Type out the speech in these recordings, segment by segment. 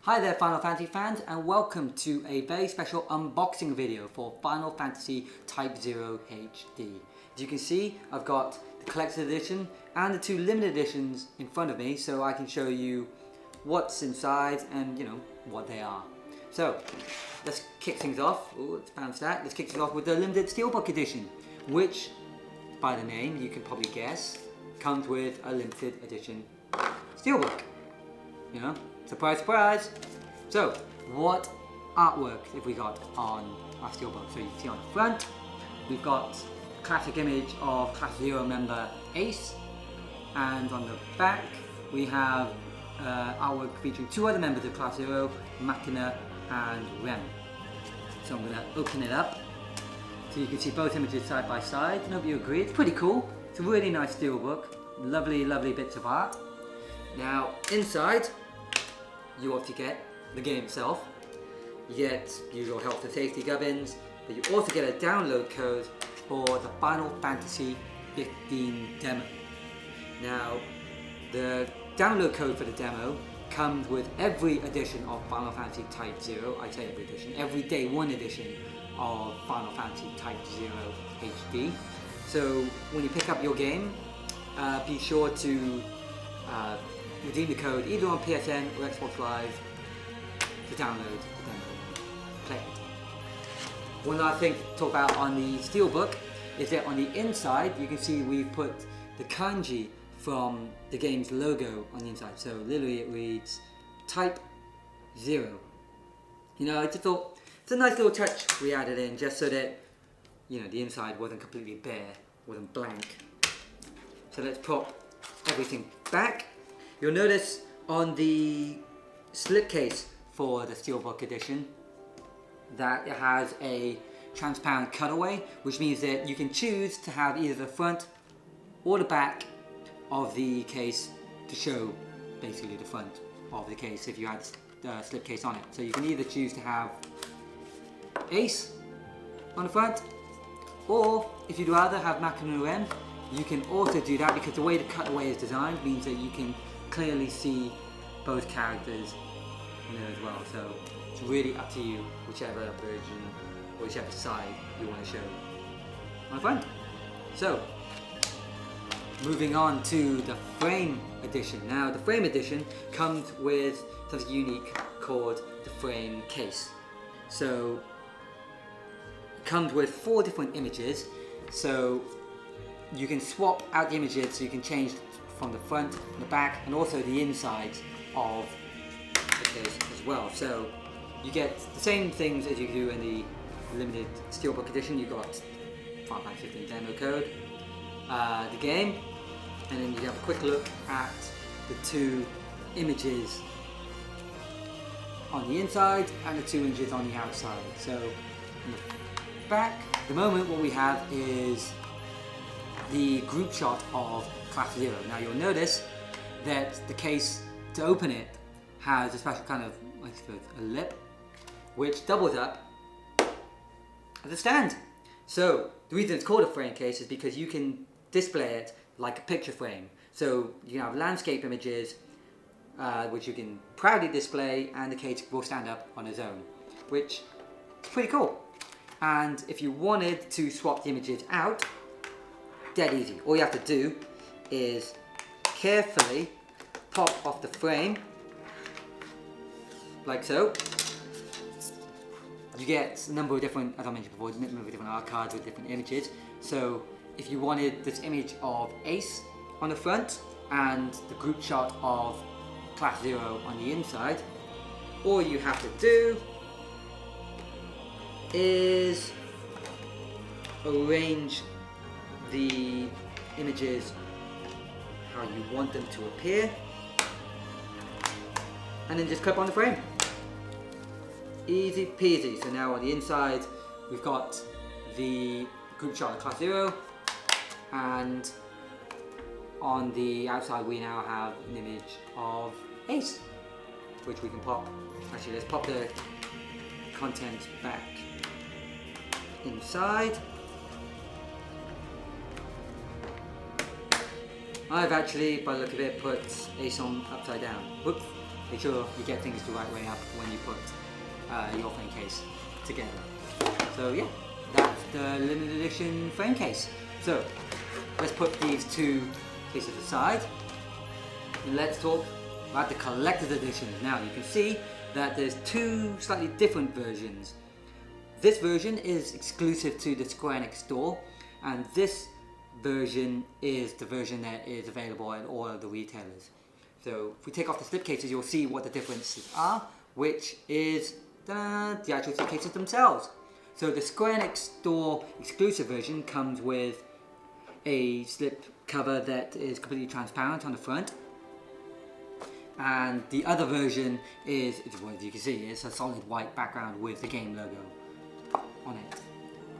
Hi there Final Fantasy fans, and welcome to a very special unboxing video for Final Fantasy Type-0 HD. As you can see, I've got the collector's edition and the two limited editions in front of me, so I can show you what's inside and what they are. So let's kick things off. Ooh, let's bounce that. Let's kick things off with the limited Steelbook edition, which by the name you can probably guess comes with a limited edition Steelbook. Surprise, surprise! So, what artwork have we got on our Steelbook? So you can see on the front, we've got a classic image of Class 0 member Ace, and on the back we have artwork featuring two other members of Class 0, Machina and Rem. So I'm going to open it up so you can see both images side by side, and I hope you agree. It's pretty cool. It's a really nice Steelbook. Lovely, lovely bits of art. Now, inside, you obviously get the game itself. You get usual health and safety gubbins, but you also get a download code for the Final Fantasy 15 demo. Now, the download code for the demo comes with every edition of Final Fantasy Type-0. I say every edition, every day one edition of Final Fantasy Type-0 HD. So when you pick up your game, be sure to redeem the code either on PSN or Xbox Live to download the demo. Play it. One last thing to talk about on the Steelbook is that on the inside you can see we've put the kanji from the game's logo on the inside. So literally it reads Type-0. I just thought it's a nice little touch we added in just so that the inside wasn't completely bare, wasn't blank. So let's put everything back. You'll notice on the slipcase for the Steelbook edition that it has a transparent cutaway, which means that you can choose to have either the front or the back of the case to show basically the front of the case if you had the slipcase on it. So you can either choose to have Ace on the front, or if you'd rather have Machina and Rem, you can also do that, because the way the cutaway is designed means that you can clearly see both characters in there as well. So it's really up to you whichever version or whichever side you want to show on the front. So moving on to the frame edition. Now the frame edition comes with something unique called the frame case. So it comes with 4 different images, so you can swap out the images, so you can change from the front, the back, and also the inside of the case as well. So you get the same things as you do in the limited Steelbook edition. You've got Final Fantasy 15 demo code, the game, and then you have a quick look at the 2 images on the inside and the 2 images on the outside. So in the back, at the moment what we have is the group shot of Class 0. Now you'll notice that the case, to open it, has a special kind of, I suppose, a lip, which doubles up as a stand. So the reason it's called a frame case is because you can display it like a picture frame. So you can have landscape images, which you can proudly display, and the case will stand up on its own, which is pretty cool. And if you wanted to swap the images out, dead easy. All you have to do is carefully pop off the frame, like so. You get a number of different, as I mentioned before, a number of different art cards with different images. So if you wanted this image of Ace on the front and the group shot of Class 0 on the inside, all you have to do is arrange the images how you want them to appear, and then just clip on the frame. Easy peasy. So now on the inside we've got the group shot of Class 0, and on the outside we now have an image of Ace, which we can pop. Actually, let's pop the contents back inside. I've actually, by the look of it, put Ace on upside down. Whoops. make sure you get things the right way up when you put your frame case together. So yeah, that's the limited edition frame case. So let's put these two cases aside and let's talk about the collector's edition. Now you can see that there's two slightly different versions. This version is exclusive to the Square Enix store, and this version is the version that is available at all of the retailers. So if we take off the slipcases, you'll see what the differences are, which is the actual slipcases themselves. So the Square Enix store exclusive version comes with a slip cover that is completely transparent on the front, and the other version is, well, as you can see, it's a solid white background with the game logo on it.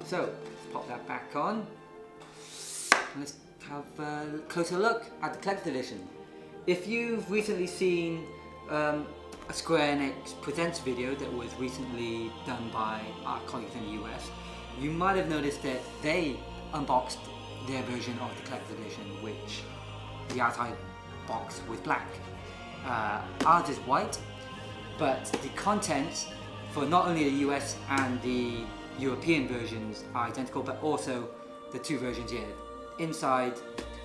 So let's pop that back on. Let's have a closer look at the collector's edition. If you've recently seen a Square Enix Presents video that was recently done by our colleagues in the US, you might have noticed that they unboxed their version of the collector's edition, which the outside box was black. Ours is white, but the contents for not only the US and the European versions are identical, but also the two versions here. Inside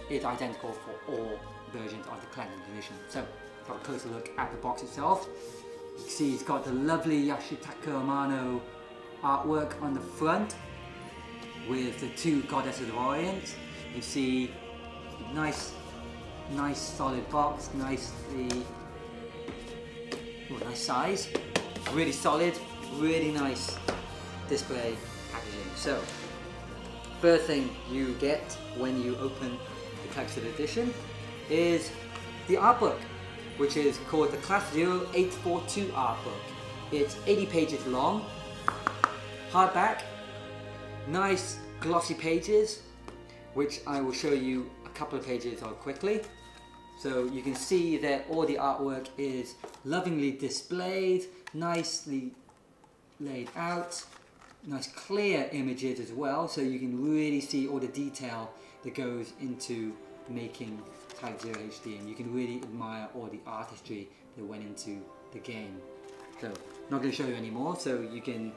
is identical for all versions of the collector's edition. So let's have a closer look at the box itself. You can see it's got the lovely Yoshitaka Amano artwork on the front with the two goddesses of Orient. You see nice solid box, nice size, really solid, really nice display packaging. So first thing you get when you open the collector's edition is the art book, which is called the Class 0 842 art book. It's 80 pages long, hardback, nice glossy pages, which I will show you a couple of pages of quickly. So you can see that all the artwork is lovingly displayed, nicely laid out, nice clear images as well, so you can really see all the detail that goes into making Type-0 HD, and you can really admire all the artistry that went into the game. So, not going to show you anymore, so you can,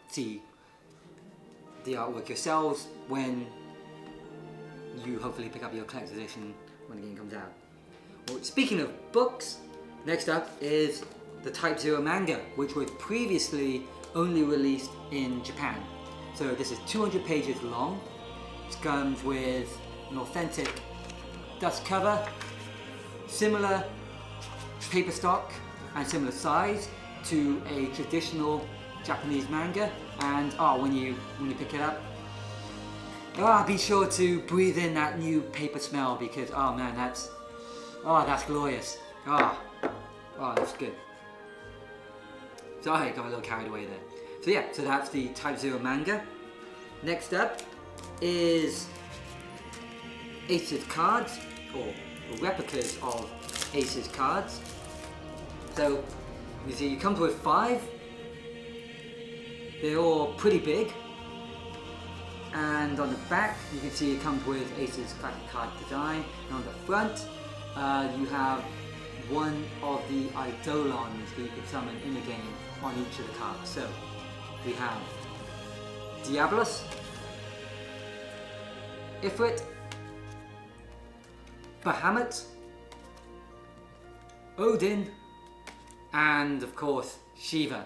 see the artwork yourselves when you hopefully pick up your collector's edition when the game comes out. Well, speaking of books, next up is the Type-0 manga, which was previously only released in Japan. So this is 200 pages long. It comes with an authentic dust cover, similar paper stock and similar size to a traditional Japanese manga. And when you pick it up, be sure to breathe in that new paper smell, because man, that's glorious. That's good. Sorry, I got a little carried away there. So that's the Type-0 manga. Next up is Aces cards, or replicas of Aces cards. So you see, it comes with 5. They're all pretty big. And on the back, you can see it comes with Aces classic card design. And on the front, you have one of the Eidolons that you can summon in the game on each of the cards. So we have Diablos, Ifrit, Bahamut, Odin, and of course Shiva.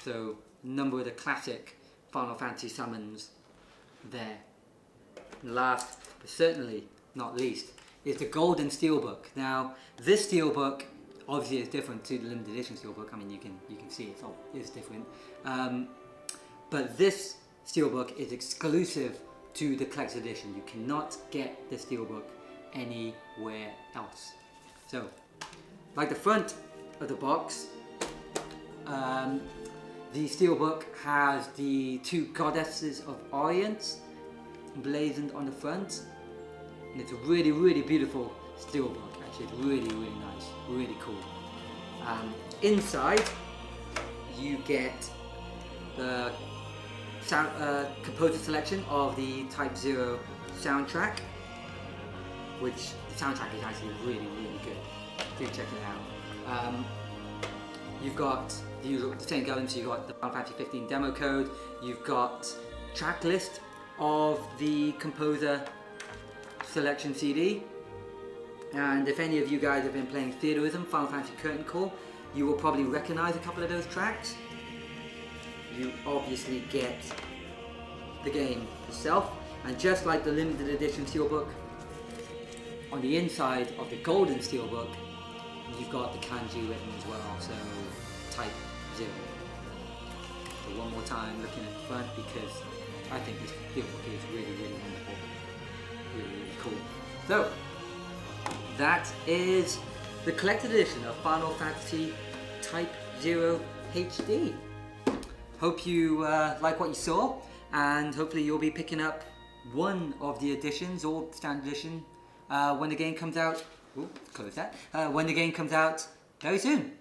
So a number of the classic Final Fantasy summons there. And last, but certainly not least, is the Golden Steelbook. Now, this Steelbook obviously is different to the limited edition Steelbook. I mean, you can see it's different. But this Steelbook is exclusive to the collector's edition. You cannot get the Steelbook anywhere else. So, like the front of the box, the Steelbook has the two goddesses of Orient emblazoned on the front, and it's a really, really beautiful Steelbook. Actually, it's really, really nice, really cool. Inside, you get the composer selection of the Type-0 soundtrack, which the soundtrack is actually really, really good. do check it out. You've got the usual, the same elements. You've got the Final Fantasy 15 demo code. You've got track list of the composer selection CD. And if any of you guys have been playing Theaterism, Final Fantasy Curtain Call, you will probably recognize a couple of those tracks. You obviously get the game itself, and just like the limited edition Steelbook, on the inside of the golden Steelbook, you've got the kanji written as well, so Type-0. So one more time looking at the front, because I think this Steelbook is really, really wonderful. Really, really cool. So, that is the collected edition of Final Fantasy Type-0 HD. Hope you like what you saw, and hopefully you'll be picking up one of the editions or standard edition when the game comes out. Ooh, close that. When the game comes out very soon.